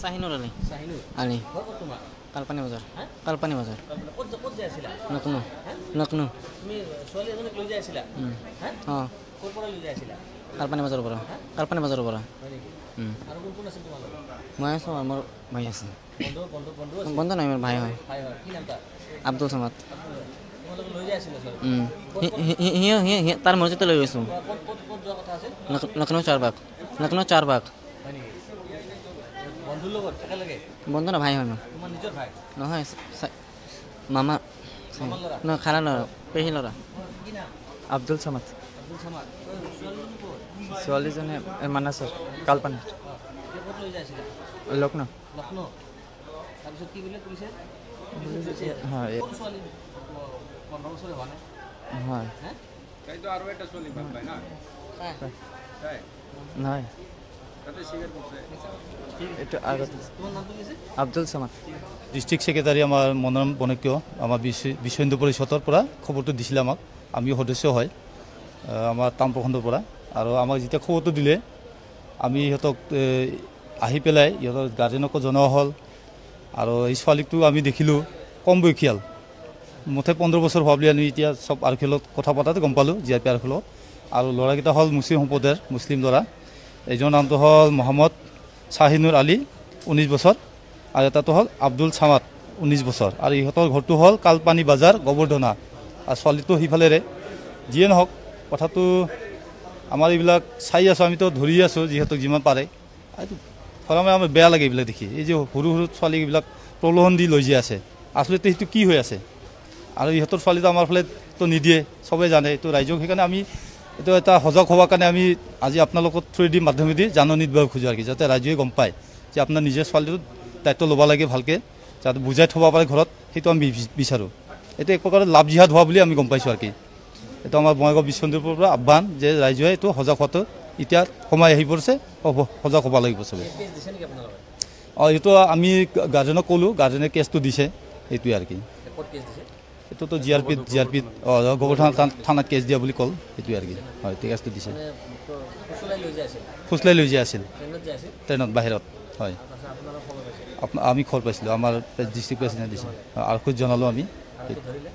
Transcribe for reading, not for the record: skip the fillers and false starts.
শাহিনুৰ আলী শাহিনুৰ আলী ঘৰ ক'ত তোমাৰ কালপানি বাজাৰ হা? কালপানি বাজাৰ ক'ত যাই আছিলা নকনো হা? নকনো তুমি ছোৱালী এজনীক লৈ যাই আছিলা হা অঁ ক'ৰ পৰা লৈ যাই আছিলা কালপানি বাজাৰৰ পৰা কালপানি বাজাৰৰ পৰা হয় নেকি আৰু কোন কোন আছিল তোমাৰ লগত মই আছোঁ আৰু মোৰ ভাই আছে বন্ধু বন্ধু বন্ধু আছিল বন্ধু নাই মোৰ ভাই হয় হয় হয় কি নাম তাৰ আব্দুল সামাদ তোমালোকে লৈ যাই আছিলা ছোৱালী তাৰ মছজিদতে লৈ গৈছোঁ ক'ত ক'ত ক'ত যোৱা কথা আছিল লক্ষ্ণৌ চাৰবাগ হয় নেকি বন্ধুৰ লগত একেলগে বন্ধু না ভাই হয় মোৰ তোমাৰ নিজৰ ভাই নহয় মামা মামাৰ ল'ৰা নহয় খানা ল'ৰা পেহী ল'ৰা কি নাম আব্দুল সামাদ আব্দুল চামাদ ছোৱালীজনী ক'ত ছোৱালীজনী মানাছৰ কালপানি এতিয়া ক'ত লৈ যাই আছিলা লক্ষ্ণৌ লক্ষ্ণৌ তাৰপিছত কি বোলে পুলিচে হয় কোন ছোৱালী 15 বছৰ হোৱা নাই হয় হা তাইতো আৰু এটা ছোৱালী ভাল পায় না তাই নহয় তাতে স্বীকাৰ কৰিছে এইটো আগত তোমাৰ নামটো কি আছিল আব্দুল সামাদ ডিষ্ট্ৰিক্ট ছেক্ৰেটাৰী আমাৰ মনোৰম বনক্য আমাৰ বিশ্ব হিন্দু পৰিষদৰ পৰা খবৰটো দিছিলে আমাক আমিও সদস্য হয় আমাৰ টাউন প্ৰখণ্ডৰ পৰা আৰু আমাক যেতিয়া খবৰটো দিলে আমি সিহঁতক আহি পেলাই সিহঁতৰ গাৰ্জেনকো জনোৱা হ'ল আৰু এই ছোৱালীকটো আমি দেখিলোঁ কম বয়সীয়াল মুঠে 15 বছৰ হোৱা বুলি আমি এতিয়া চব আৰক্ষীৰ লগত কথা পতাতে গম পালোঁ জি আৰ পি আৰক্ষীৰ লগত আৰু ল'ৰাকেইটা হ'ল মুছলিম সম্প্ৰদায়ৰ মুছলিম ল'ৰা এইজনৰ নামটো হ'ল মহম্মদ শাহিনুৰ আলী 19 বছৰ আৰু এটাটো হ'ল আব্দুল সামাদ 19 বছৰ আৰু ইহঁতৰ ঘৰটো হ'ল কালপানি বাজাৰ গোবৰ্ধনা আৰু ছোৱালীটো সিফালেৰে যিয়ে নহওক কথাটো আমাৰ এইবিলাক চাই আছোঁ আমিতো ধৰি আছোঁ যিহেতু যিমান পাৰে এইটো ফলামে আমাৰ বেয়া লাগে এইবিলাক দেখি এই যে সৰু সৰু ছোৱালীবিলাক প্ৰলোভন দি লৈ যায় আছে আচলতে সেইটো কি হৈ আছে আৰু ইহঁতৰ ছোৱালীটো আমাৰ ফালেতো নিদিয়ে চবেই জানে এইটো ৰাইজক সেইকাৰণে আমি এইটো এটা সজাগ হোৱাৰ কাৰণে আমি আজি আপোনালোকৰ থ্ৰুদি মাধ্যমেদি জাননী দিব খোজোঁ আৰু কি যাতে ৰাইজে গম পায় যে আপোনাৰ নিজে ছোৱালীটো দায়িত্ব ল'ব লাগে ভালকৈ যাতে বুজাই থ'ব পাৰে ঘৰত সেইটো আমি বিচাৰোঁ এইটো এক প্ৰকাৰে লাভ জিহাদ হোৱা বুলি আমি গম পাইছোঁ আৰু কি এইটো আমাৰ বঙাইগাঁও বিশ্ব হিন্দুৰ পৰা আহ্বান যে ৰাইজে এইটো সজাগ হোৱাটো এতিয়া সময় আহি পৰিছে সজাগ হ'ব লাগিব চবে কেছ দিছে নেকি আপোনালোকে অঁ এইটো আমি গাৰ্জেনক ক'লোঁ গাৰ্জেনে কেছটো দিছে এইটোৱে আৰু কি ক'ত কেছ দিছে এইটোতো জি আৰ পিত গোবৰ্ধনা থানাত কেছ দিয়া বুলি ক'ল সেইটোৱে আৰু কি হয় কেছটো দিছে মানে ফুচলাই লৈ যাই আছিল ফুচলাই লৈ যায় আছিল ট্ৰেইনত যাই আছিল ট্ৰেইনত বাহিৰত হয় তাৰপাছত আপোনালোক খবৰ পাইছে আমি খবৰ পাইছিলোঁ আমাৰ ডিষ্ট্ৰিক্ট প্ৰেচিডেণ্ট দিছে আৰক্ষীত জনালোঁ আমি আৰু ধৰিলে